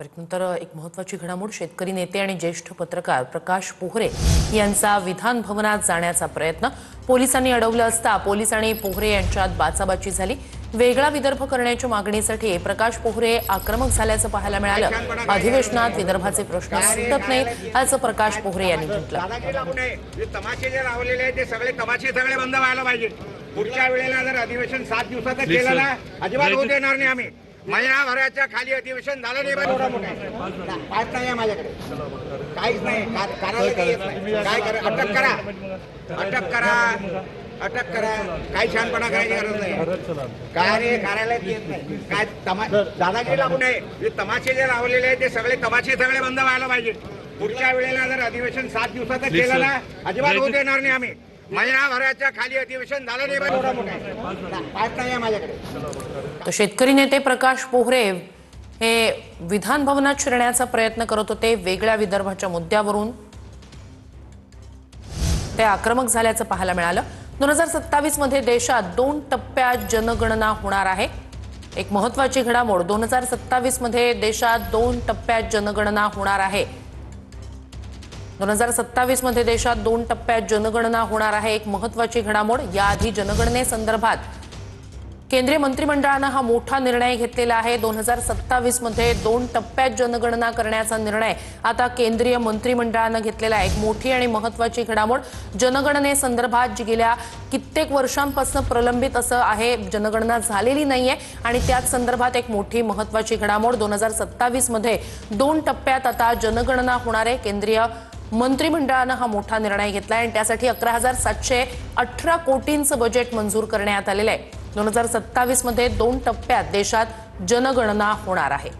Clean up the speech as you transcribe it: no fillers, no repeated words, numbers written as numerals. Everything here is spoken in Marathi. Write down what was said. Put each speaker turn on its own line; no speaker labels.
नंतर एक महत्त्वाची घडामोड शेतकरी नेते आणि ज्येष्ठ पत्रकार प्रकाश पोहरे यांचा विधान भवनात जाण्याचा प्रयत्न पोलिसांनी अडवलं असता पोलीस आणि पोहरे यांच्यात बाचाबाची झाली। वेगळा विदर्भ करण्याच्या मागणीसाठी प्रकाश पोहरे आक्रमक झाल्याचं पाहायला मिळालं। अधिवेशनात विदर्भाचे प्रश्न सुटत नाही असं प्रकाश पोहरे यांनी म्हटलं।
तमाशे जे लावलेले आहेत ते सगळे तमाशे सगळे बंद व्हायला पाहिजे। पुढच्या वेळेला जर अधिवेशन 7 दिवसाचं केलं ना अजिबात होऊ देणार नाही आम्ही। महिनाभराच्या खाली अधिवेशन झालं नाही पाहिजे। पाठ नाही आहे माझ्याकडे, काहीच नाही, करायला काही येत नाही। काय करा, अटक करा, अटक करा, अटक करा, काही छानपणा करायची गरज नाही। कार्य कार्यालयात येत नाही, काय दादागिरी लागू नये। जे तमाशे जे लावलेले आहेत ते सगळे तमाशे सगळे बंद व्हायला पाहिजे। पुढच्या वेळेला जर अधिवेशन 7 दिवसाचं केलं ना अजिबात होऊ देणार नाही आम्ही। महिनाभराच्या खाली अधिवेशन झालं नाही पाहिजे। पाठ नाही आहे माझ्याकडे।
तर शेतकरी नेते प्रकाश पोहरे हे विधान भवनात शिरण्याचा प्रयत्न करत होते। वेगळ्या विदर्भाच्या मुद्द्यावरून ते आक्रमक झाल्याचं पाहायला मिळालं। 2027 मध्ये देशात 2 टप्प्यात जनगणना होणार आहे। एक महत्त्वाची घडामोड, 2027 मध्ये देशात 2 टप्प्यात जनगणना होणार आहे। 2027 मध्ये देशात 2 टप्प्यात जनगणना होणार आहे। एक महत्त्वाची घडामोड, याआधी जनगणनेसंदर्भात केंद्रीय मंत्रिमंडळाने हा मोठा निर्णय घेतलेला आहे। 2027 मध्ये 2 टप्प्यात जनगणना करण्याचा निर्णय आता केंद्रीय मंत्रिमंडळाने घेतलेला आहे। एक मोठी आणि महत्त्वाची घडामोड, जनगणनेसंदर्भात जी गेल्या कित्येक वर्षांपासून प्रलंबित असं आहे, जनगणना झालेली नाहीये आणि त्याच संदर्भात एक मोठी महत्त्वाची घडामोड, 2027 मध्ये 2 टप्प्यात आता जनगणना होणार आहे। केंद्रीय मंत्रिमंडळाने हा मोठा निर्णय घेतला आणि त्यासाठी 11,718 कोटींचं बजेट मंजूर करण्यात आलेलं आहे। 2027 मध्ये 2 टप्प्यात देशात जनगणना होणार आहे।